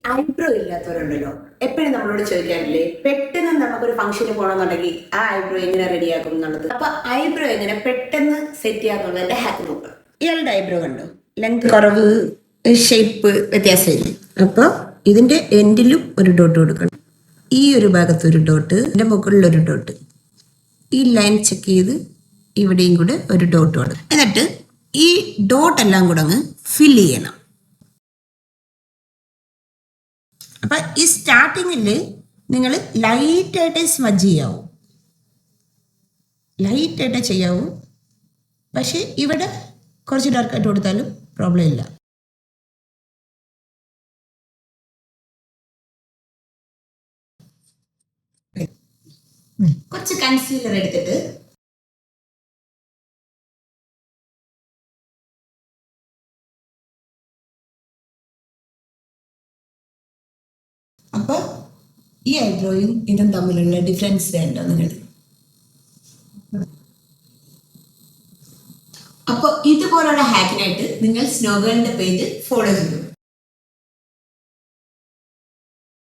Eyebrow ഇല്ലാത്തവരുണ്ടല്ലോ, എപ്പോഴും നമ്മളോട് ചോദിക്കാറില്ലേ, പെട്ടെന്ന് നമുക്കൊരു ഫംഗ്ഷന് പോകണമെന്നുണ്ടെങ്കിൽ ആ ഐബ്രോ എങ്ങനെ റെഡിയാക്കും എന്നുള്ളത്. അപ്പൊ ഐബ്രോ എങ്ങനെ പെട്ടെന്ന് സെറ്റ് ചെയ്യാന്നുള്ളതിന്റെ ഹാക്ക് നോക്കാം. ഇയാളുടെ ഐബ്രോ കണ്ടോ, ലെങ്ത് കുറവ്, ഷേപ്പ് വ്യത്യാസമില്ല. അപ്പൊ ഇതിന്റെ എൻഡിലും ഒരു ഡോട്ട് കൊടുക്കണം. ഈ ഒരു ഭാഗത്ത് ഒരു ഡോട്ട്, ഇതിന്റെ മുകളിലൊരു ഡോട്ട്. ഈ ലൈൻ ചെക്ക് ചെയ്ത് ഇവിടെയും കൂടെ ഒരു ഡോട്ട് കൊടുക്കും. എന്നിട്ട് ഈ ഡോട്ട് എല്ലാം കൂടെ അങ്ങ് ഫില്ല് ചെയ്യണം. അപ്പൊ ഈ സ്റ്റാർട്ടിങ്ങിൽ നിങ്ങൾ ലൈറ്റായിട്ടേ സ്മജ് ചെയ്യാവൂ, ലൈറ്റായിട്ടേ ചെയ്യാവൂ. പക്ഷെ ഇവിടെ കുറച്ച് ഡാർക്കായിട്ട് കൊടുത്താലും പ്രോബ്ലം ഇല്ല. കുറച്ച് കൺസീലർ എടുത്തിട്ട് അപ്പൊ ഈ ഐബ്രോയും ഇതും തമ്മിലുള്ള ഡിഫറൻസ് വേണ്ടോ നിങ്ങൾ? അപ്പോൾ ഇതുപോലുള്ള ഹാക്കിനായിട്ട് നിങ്ങൾ സ്നോഗേളിന്റെ പേജ് ഫോളോ ചെയ്തു.